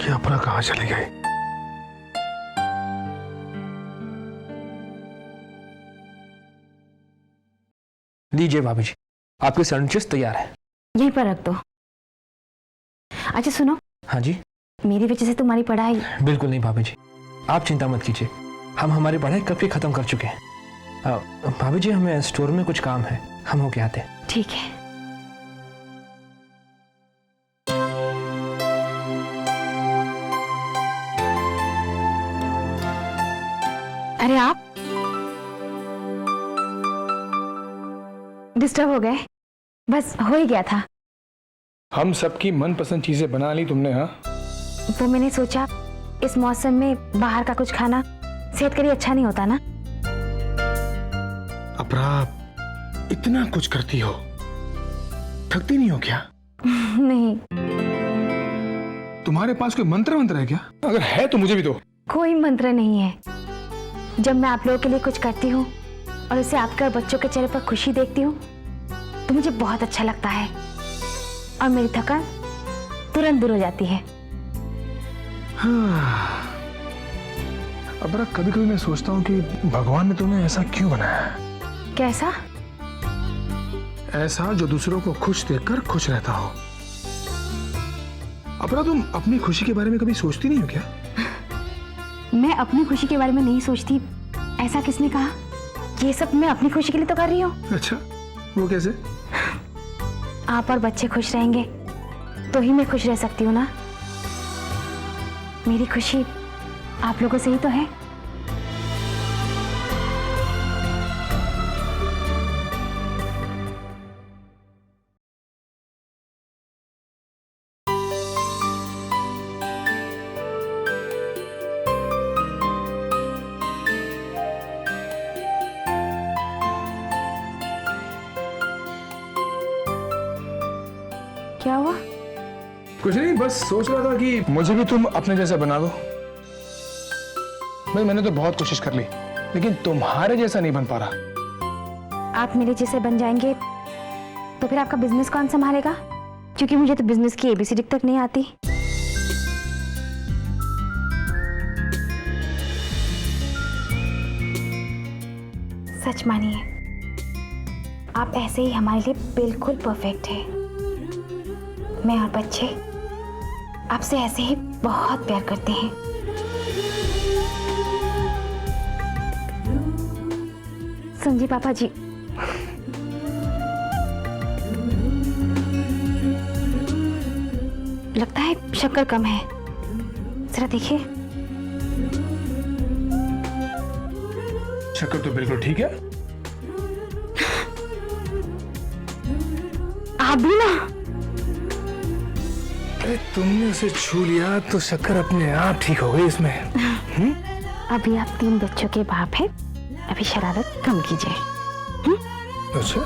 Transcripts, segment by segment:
ये अपना कहाँ चली गई? लीजिए भाभी जी, आपके सैंडविचेस तैयार है। यहीं पर रख दो। अच्छा सुनो, हाँ जी। मेरी वजह से तुम्हारी पढ़ाई। बिल्कुल नहीं भाभी जी, आप चिंता मत कीजिए, हम हमारी पढ़ाई कब की खत्म कर चुके हैं। भाभी जी, हमें स्टोर में कुछ काम है, हम होके आते हैं। ठीक है। अरे आप डिस्टर्ब हो गए? बस हो ही गया था। हम सबकी मनपसंद चीजें बना ली तुमने? हाँ, वो मैंने सोचा इस मौसम में बाहर का कुछ खाना सेहत के लिए अच्छा नहीं होता ना। अपरा, इतना कुछ करती हो, थकती नहीं हो क्या? नहीं, तुम्हारे पास कोई मंत्र मंत्र है क्या? अगर है तो मुझे भी दो। कोई मंत्र नहीं है। जब मैं आप लोगों के लिए कुछ करती हूँ और उसे आपके और बच्चों के चेहरे पर खुशी देखती हूँ तो मुझे बहुत अच्छा लगता है और मेरी थकान तुरंत दूर हो जाती है। हाँ। अपरा, कभी कभी मैं सोचता हूँ कि भगवान ने तुम्हें ऐसा क्यों बनाया है? कैसा? ऐसा जो दूसरों को खुश देखकर खुश रहता हो। अपरा, तुम अपनी खुशी के बारे में कभी सोचती नहीं हो क्या? मैं अपनी खुशी के बारे में नहीं सोचती, ऐसा किसने कहा? ये सब मैं अपनी खुशी के लिए तो कर रही हूँ। अच्छा, वो कैसे? आप और बच्चे खुश रहेंगे तो ही मैं खुश रह सकती हूँ ना। मेरी खुशी आप लोगों से ही तो है। क्या हुआ? कुछ नहीं, बस सोच रहा था कि मुझे भी तुम अपने जैसा बना दो। भाई, मैंने तो बहुत कोशिश कर ली, लेकिन तुम्हारे जैसा नहीं बन पा रहा। आप मेरे जैसे बन जाएंगे तो फिर आपका बिजनेस कौन संभालेगा? क्योंकि मुझे तो बिजनेस की एबीसीडी तक नहीं आती। सच मानिए, आप ऐसे ही हमारे लिए बिल्कुल परफेक्ट है। मैं और बच्चे आपसे ऐसे ही बहुत प्यार करते हैं। समझे पापा जी? लगता है शक्कर कम है, जरा देखिए। शक्कर तो बिल्कुल ठीक है। आप भी ना। अरे, तुमने उसे छू लिया तो शक्कर अपने आप ठीक हो गई इसमें। अभी आप 3 बच्चों के बाप हैं, अभी शरारत कम कीजिए। अच्छा,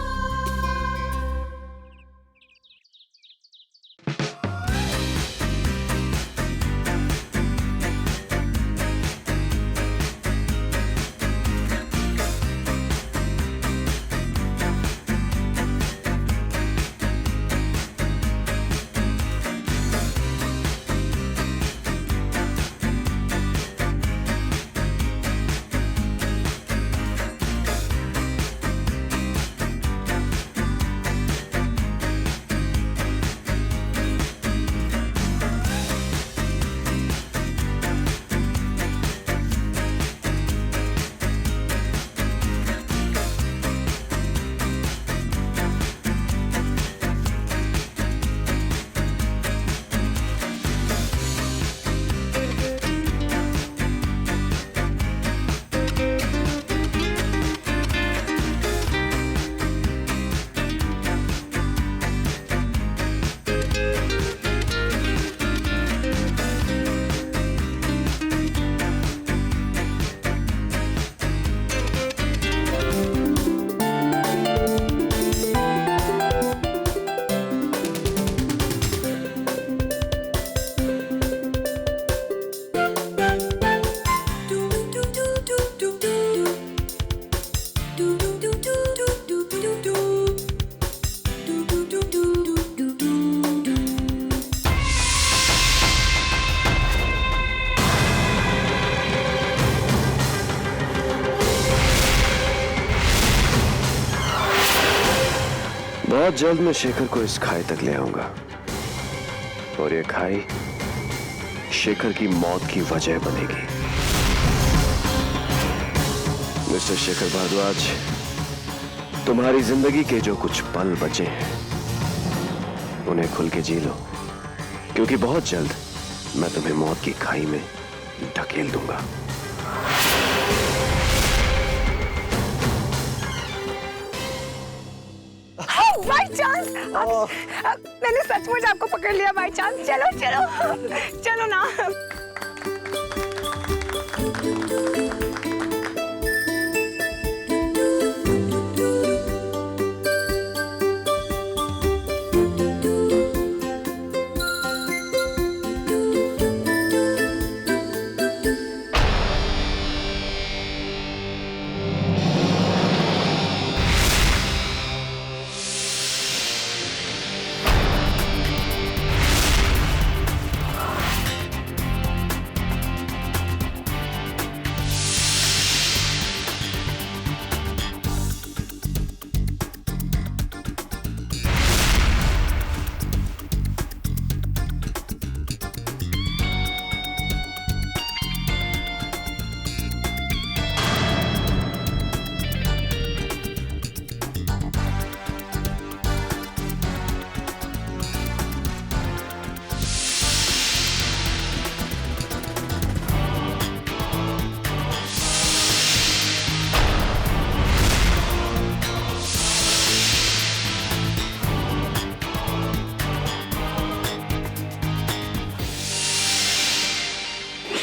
बहुत जल्द मैं शेखर को इस खाई तक ले आऊंगा और ये खाई शेखर की मौत की वजह बनेगी। मिस्टर शेखर भारद्वाज, तुम्हारी जिंदगी के जो कुछ पल बचे हैं उन्हें खुल के जी लो, क्योंकि बहुत जल्द मैं तुम्हें मौत की खाई में ढकेल दूंगा। बाय चांस मैंने सचमुच आपको पकड़ लिया बाय चांस। चलो चलो चलो ना।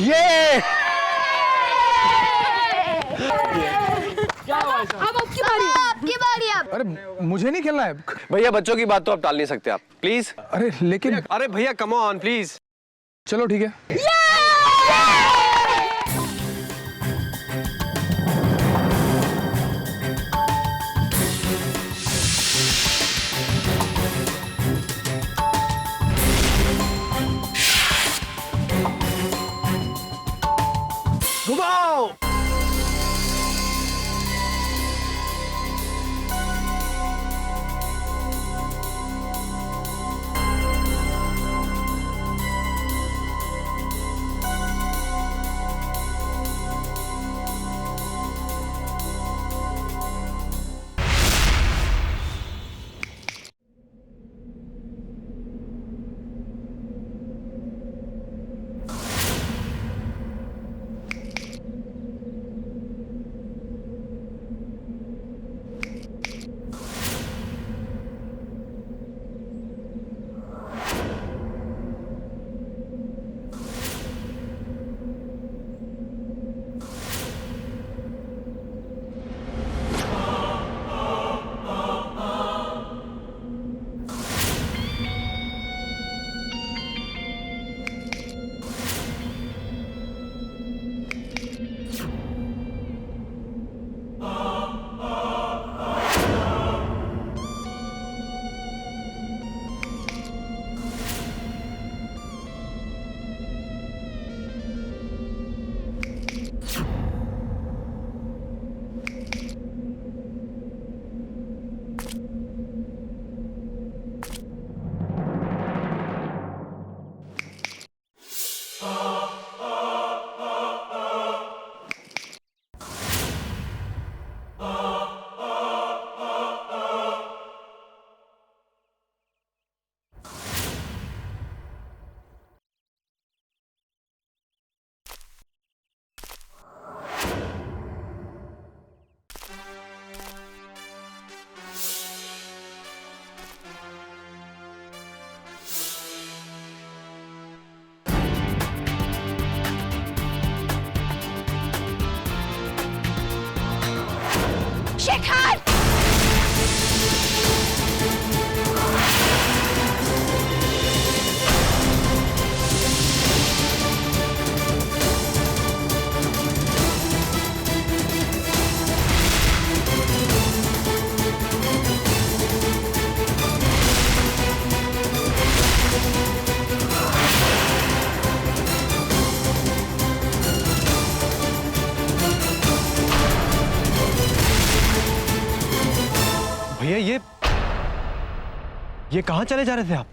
ये अब आपकी बारी अब। अरे मुझे नहीं खेलना है। भैया, बच्चों की बात तो अब टाल नहीं सकते आप, प्लीज। अरे लेकिन अरे भैया, कम ऑन प्लीज। चलो ठीक है। घुमाओ। शेखर! भैया, ये ये कहाँ चले जा रहे थे आप?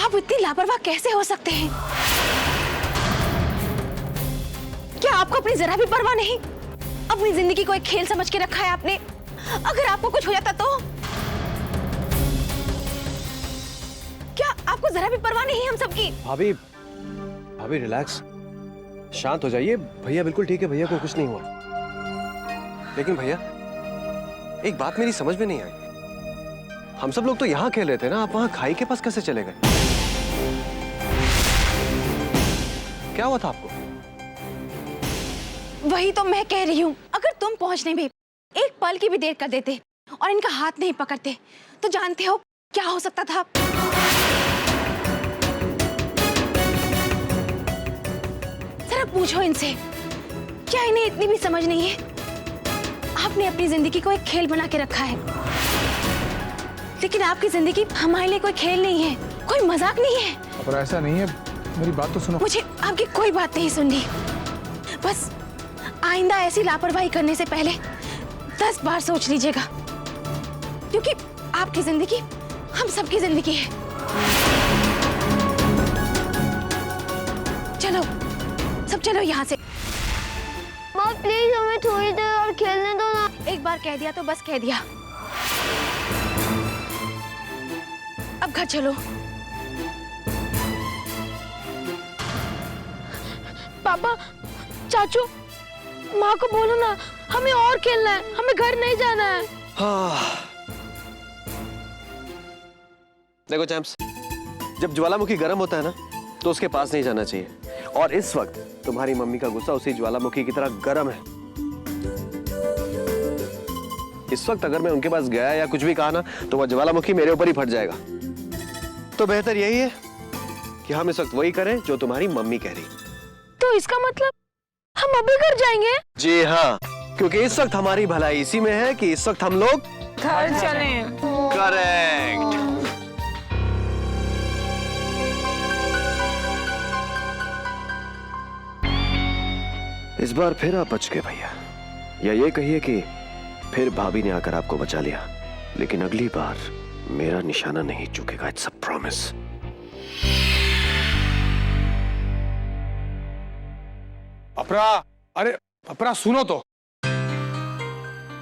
आप इतनी लापरवाह कैसे हो सकते हैं? क्या आपको अपनी जरा भी परवाह नहीं? अपनी जिंदगी को एक खेल समझ के रखा है आपने। अगर आपको कुछ हो जाता तो? क्या आपको जरा भी परवाह नहीं हम सबकी? भाभी, भाभी रिलैक्स, शांत हो जाइए। भैया बिल्कुल ठीक है, भैया को कुछ नहीं हुआ। लेकिन भैया, एक बात मेरी समझ में नहीं आई। हम सब लोग तो यहाँ खेल रहे थे ना, आप वहाँ खाई के पास कैसे चले गए? क्या हुआ था आपको? वही तो मैं कह रही हूँ, अगर तुम पहुंचने में एक पल की भी देर कर देते और इनका हाथ नहीं पकड़ते तो जानते हो क्या हो सकता था? जरा पूछो इनसे, क्या इन्हें इतनी भी समझ नहीं है? आपने अपनी जिंदगी को एक खेल बना के रखा है, लेकिन आपकी जिंदगी हमारे लिए कोई खेल नहीं है, कोई मजाक नहीं है। पर ऐसा नहीं है, मेरी बात तो सुनो। मुझे आपकी कोई बात नहीं सुननी। बस आइंदा ऐसी लापरवाही करने से पहले 10 बार सोच लीजिएगा, क्योंकि आपकी जिंदगी हम सबकी जिंदगी है। चलो, सब चलो यहाँ से। माँ प्लीज हमें थोड़ी देर और खेलने दो ना। एक बार कह दिया तो बस कह दिया। अब घर चलो। पापा, चाचू, माँ को बोलो ना, हमें और खेलना है, हमें घर नहीं जाना है। हाँ। देखो चैम्प्स, जब ज्वालामुखी गर्म होता है ना, तो उसके पास नहीं जाना चाहिए। और इस वक्त तुम्हारी मम्मी का गुस्सा उसी ज्वालामुखी की तरह गर्म है। इस वक्त अगर मैं उनके पास गया या कुछ भी कहा ना, तो वह ज्वालामुखी मेरे ऊपर ही फट जाएगा। तो बेहतर यही है कि हम इस वक्त वही करें जो तुम्हारी मम्मी कह रही। तो इसका मतलब हम अभी घर जाएंगे? जी हाँ, क्योंकि इस वक्त हमारी भलाई इसी में है कि इस वक्त हम लोग घर चलें। करेक्ट। इस बार फिर आप बच गए भैया, या ये कहिए कि फिर भाभी ने आकर आपको बचा लिया। लेकिन अगली बार मेरा निशाना नहीं चूकेगा, इट्स अ प्रॉमिस। अपरा, अरे अपरा सुनो तो।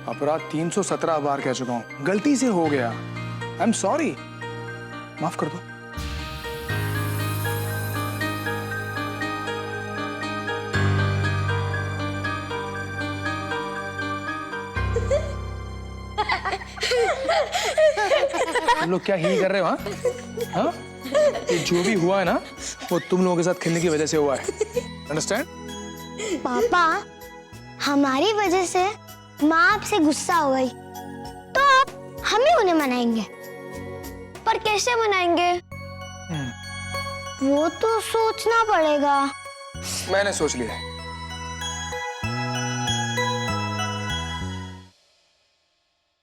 अपरा 317 बार कह चुका हूं, गलती से हो गया। आई एम सॉरी, माफ कर दो। तुम लोग क्या ही कर रहे हो? हाँ? ये जो भी हुआ है ना, वो तुम लोगों के साथ खेलने की वजह से हुआ है। अंडरस्टैंड? पापा, हमारी वजह से माँ आपसे गुस्सा हो गई, तो आप हम ही उन्हें मनाएंगे। पर कैसे मनाएंगे? वो तो सोचना पड़ेगा। मैंने सोच लिया।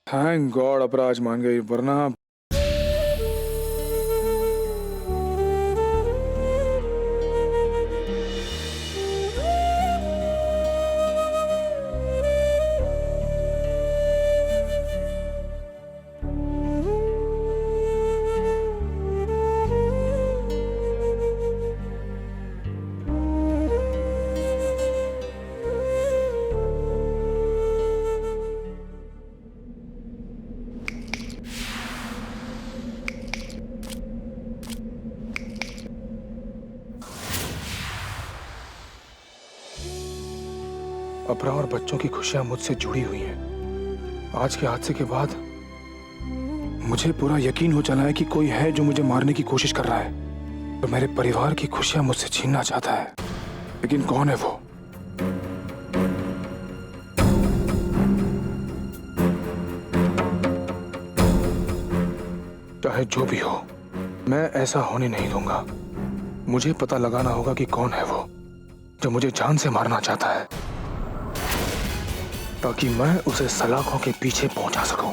थैंक गॉड अपरा आज मान गई, वरना अपरा और बच्चों की खुशियां मुझसे जुड़ी हुई हैं। आज के हादसे के बाद मुझे पूरा यकीन हो चला है कि कोई है जो मुझे मारने की कोशिश कर रहा है, तो मेरे परिवार की खुशियां मुझसे छीनना चाहता है। लेकिन कौन है वो? चाहे जो भी हो, मैं ऐसा होने नहीं दूंगा। मुझे पता लगाना होगा कि कौन है वो जो मुझे जान से मारना चाहता है, ताकि मैं उसे सलाखों के पीछे पहुंचा सकूं।